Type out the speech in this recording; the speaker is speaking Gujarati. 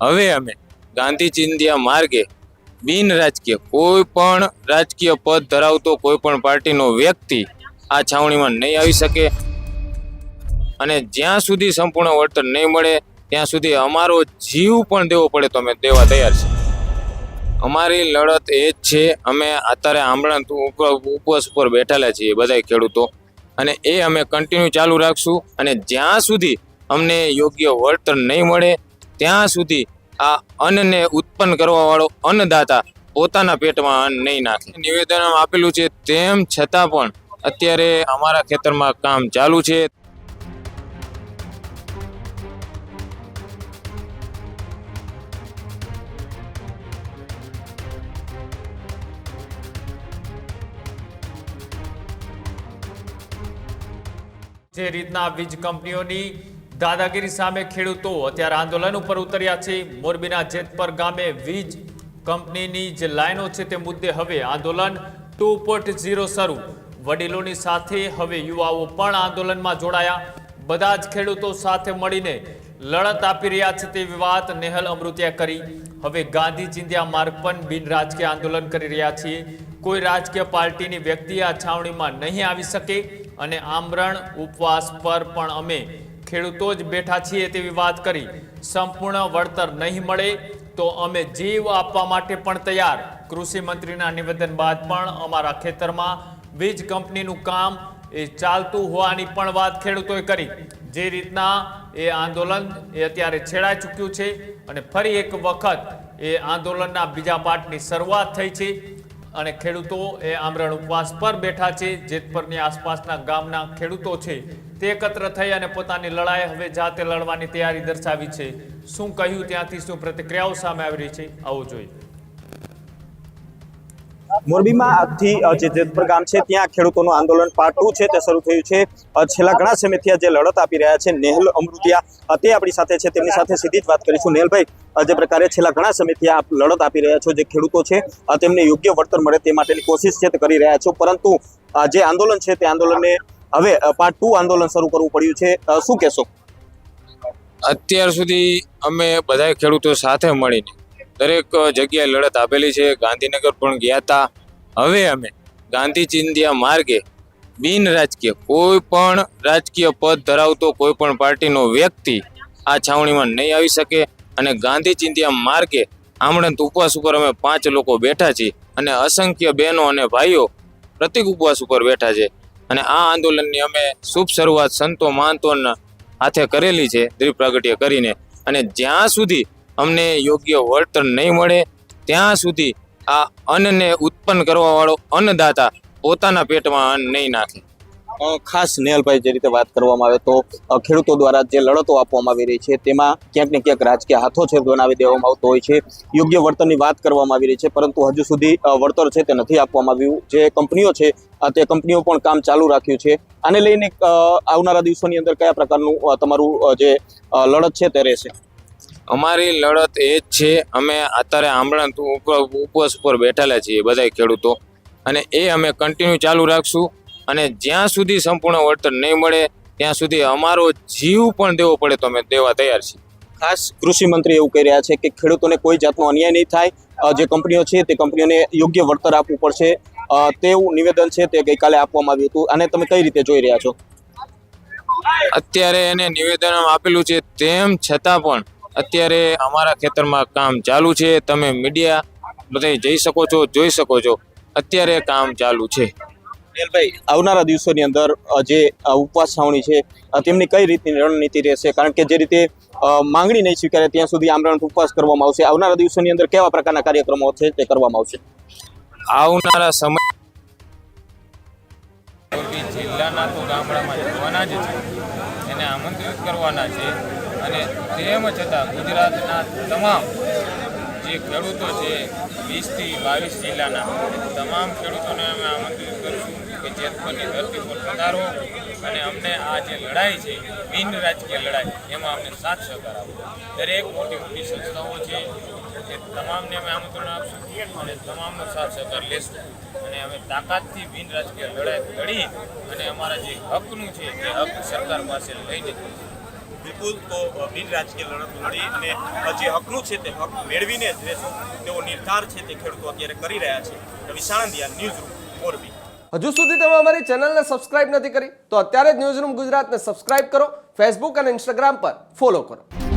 હવે અમે ગાંધી ચિંધ્યા માર્ગે બિન રાજકીય કોઈ પણ રાજકીય પદ ધરાવતો કોઈ પણ પાર્ટીનો વ્યક્તિ આ છાવણીમાં નહીં આવી શકે અને જ્યાં સુધી સંપૂર્ણ વળતર નહીં મળે ત્યાં સુધી અમારો જીવ પણ દેવો પડે તો અમે દેવા તૈયાર છીએ। અમારી લડત એ જ છે, અમે અત્યારે આંબળા ઉપવાસ ઉપર બેઠેલા છીએ બધા ખેડૂતો, અને એ અમે કન્ટિન્યુ ચાલુ રાખશું અને જ્યાં સુધી અમને યોગ્ય વળતર નહીં મળે ત્યાં સુધી આ અન્નને ઉત્પન્ન કરવા વાળો અન્નદાતા પોતાના પેટમાં અન્ન નહીં નાખે। નિવેદન આપેલું છે તેમ છતાં પણ અત્યારે અમારા ખેતરમાં કામ ચાલુ છે। જે રીતના વીજ કંપનીઓની દાદાગીરી સામે ખેડૂતો અત્યારે આંદોલન ઉપર ઉતર્યા છે। મોરબીના જેતપર ગામે વીજ કંપનીની જે લાઈનો છે તે મુદ્દે હવે આંદોલન 2.0 શરૂ। વડીલોની સાથે હવે યુવાઓ પણ આંદોલનમાં જોડાયા। બધા જ ખેડૂતો સાથે મળીને લડત આપી રહ્યા છે તેવી વાત નેહલ અમૃતિયા કરી। હવે ગાંધી ચિંધ્યા માર્ગ પર બિન રાજકીય આંદોલન કરી રહ્યા છીએ। કોઈ રાજકીય પાર્ટીની વ્યક્તિ આ છાવણીમાં નહીં આવી શકે અને આમરણ ઉપવાસ પર પણ અમે ખેડૂતો જ બેઠા છીએ તેવી વાત કરી। સંપૂર્ણ વળતર નહીં મળે તો અમે જીવ આપવા માટે પણ તૈયાર। કૃષિ મંત્રીના નિવેદન બાદ પણ અમારા ખેતરમાં વીજ કંપનીનું કામ એ ચાલતું હોવાની પણ વાત ખેડૂતોએ કરી। જે રીતના એ આંદોલન એ અત્યારે છેડાઈ ચૂક્યું છે અને ફરી એક વખત એ આંદોલનના બીજા પાર્ટની શરૂઆત થઈ છે અને ખેડૂતો એ આમરણ ઉપવાસ પર બેઠા છે। જેતપરની આસપાસના ગામના ખેડૂતો છે તે એકત્ર થઈ અને પોતાની લડાઈ હવે જાતે લડવાની તૈયારી દર્શાવી છે। શું કહ્યું ત્યાંથી શું પ્રતિક્રિયાઓ સામે આવી રહી છે આવું જોઈએ। મોરબીમાં આજથી જે જેતપર ગામ છે ત્યાં ખેડૂતોનું આંદોલન પાર્ટ 2 છે તે શરૂ થયું છે। છેલ્લા ઘણા સમયથી જે લડત આપી રહ્યા છે નેહલ અમૃતિયા તે આપણી સાથે છે, તેમની સાથે સીધી જ વાત કરીશું। નેહલભાઈ, જે પ્રકારે છેલ્લા ઘણા સમયથી આપ લડત આપી રહ્યા છો, જે ખેડૂતો છે તેમને યોગ્ય વળતર મળે તે માટેની કોશિશ છે તે કરી રહ્યા છો, પરંતુ જે આંદોલન છે તે આંદોલનને હવે પાર્ટ 2 આંદોલન શરૂ કરવું પડ્યું છે, શું કહેશો? અત્યાર સુધી અમે બધા ખેડૂતો સાથે મળીને દરેક જગ્યાએ લડત આપેલી છે। ગાંધીનગર પણ ગયા હતા। હવે અમે ગાંધી ચિંધ્યા માર્ગે બિન રાજકીય કોઈ પણ રાજકીય પદ ધરાવતો કોઈ પણ પાર્ટીનો વ્યક્તિ આ છાવણીમાં નહીં આવી શકે અને ગાંધી ચિંધ્યા માર્ગે આમળંત ઉપવાસ ઉપર અમે 5 લોકો બેઠા છીએ અને અસંખ્ય બહેનો અને ભાઈઓ પ્રતિક ઉપવાસ ઉપર બેઠા છે અને આ આંદોલનની અમે શુભ શરૂઆત સંતો મહંતોના હાથે કરેલી છે, દીપ પ્રાગટ્ય કરીને, અને જ્યાં સુધી અમને યોગ્ય વળતર નહીં મળે ત્યાં સુધી આ અન્નને ઉત્પન્ન કરવા વાળો અન્નદાતા પોતાના પેટમાં અન્ન નહીં નાખે। ખાસ નેહલભાઈ, જે રીતે વાત કરવામાં આવે તો ખેડૂતો દ્વારા જે લડતો આપવામાં આવી રહી છે તેમાં ક્યાંક ને ક્યાંક રાજકીય હાથો છે બનાવી દેવામાં આવતો હોય છે। યોગ્ય વળતરની વાત કરવામાં આવી રહી છે, પરંતુ હજુ સુધી વળતર છે તે નથી આપવામાં આવ્યું। જે કંપનીઓ છે તે કંપનીઓ પણ કામ ચાલુ રાખ્યું છે। આને લઈને આવનારા દિવસોની અંદર કયા પ્રકારનું તમારું જે લડત છે તે રહેશે? અમારી લડત એ જ છે, અમે અત્યારે આંબળા ઉપવાસ ઉપર બેઠેલા છીએ બધા ખેડૂતો, અને એ અમે કન્ટિન્યુ ચાલુ રાખશું અને જ્યાં સુધી સંપૂર્ણ વળતર નહીં મળે ત્યાં સુધી અમારો જીવ પણ દેવો પડે તો અમે દેવા તૈયાર છીએ। ખાસ કૃષિ મંત્રી એવું કહી રહ્યા છે કે ખેડૂતોને કોઈ જાતનો અન્યાય નહીં થાય, જે કંપનીઓ છે તે કંપનીઓને યોગ્ય વળતર આપવું પડશે તેવું નિવેદન છે તે ગઈકાલે આપવામાં આવ્યું હતું। અને તમે કઈ રીતે જોઈ રહ્યા છો? અત્યારે એને નિવેદન આપેલું છે તેમ છતાં પણ અત્યારે અમારા ખેતરમાં કામ ચાલુ છે। તમે મીડિયા બધા જઈ શકો છો, જોઈ શકો છો, અત્યારે કામ ચાલુ છે। નેહલભાઈ, આવનારા દિવસોની અંદર જે ઉપવાસ છાવણી છે તેમની કઈ રીતની રણનીતિ રહેશે? કારણ કે જે રીતે માંગણી નહીં સ્વીકારે ત્યાં સુધી આમરણ ઉપવાસ કરવામાં આવશે। આવનારા દિવસોની અંદર કેવા પ્રકારના કાર્યક્રમો છે તે કરવામાં આવશે? આવનારા સમય જિલ્લાના તો ગામડામાં જવાના જ છે, એને આમંત્રિત કરવાના છે, અને તેમ છતાં ગુજરાતના તમામ જે ખેડૂતો છે 20 થી 22 જિલ્લાના તમામ ખેડૂતોને અમે આમંત્રિત કરીશું કે જેતપરની ધરતી પર પધારો અને અમને આ જે લડાઈ છે બિન રાજકીય લડાઈ એમાં અમને સાથ સહકાર આપો। દરેક મોટી મોટી સંસ્થાઓ છે તે તમામને અમે આમંત્રણ આપશું અને તમામનો સાથ સહકાર લેશું અને અમે તાકાતથી બિન રાજકીય લડાઈ લડી અને અમારા જે હકનું છે તે હક સરકાર પાસે લઈને બિલકુલ તો બિન રાજકીય લડત લડી અને જે હકનું છે તે હક મેળવીને જ રહેશું તેવો નિર્ધાર છે તે ખેડૂતો અત્યારે કરી રહ્યા છે. રવિ સાણંદિયા, ન્યૂઝરૂમ, મોરબી. હજુ સુધી તમે અમારી ચેનલને સબસ્ક્રાઇબ નથી કરી તો અત્યારે જ ન્યૂઝરૂમ ગુજરાતને સબસ્ક્રાઇબ કરો, ફેસબુક અને ઇન્સ્ટાગ્રામ પર ફોલો કરો.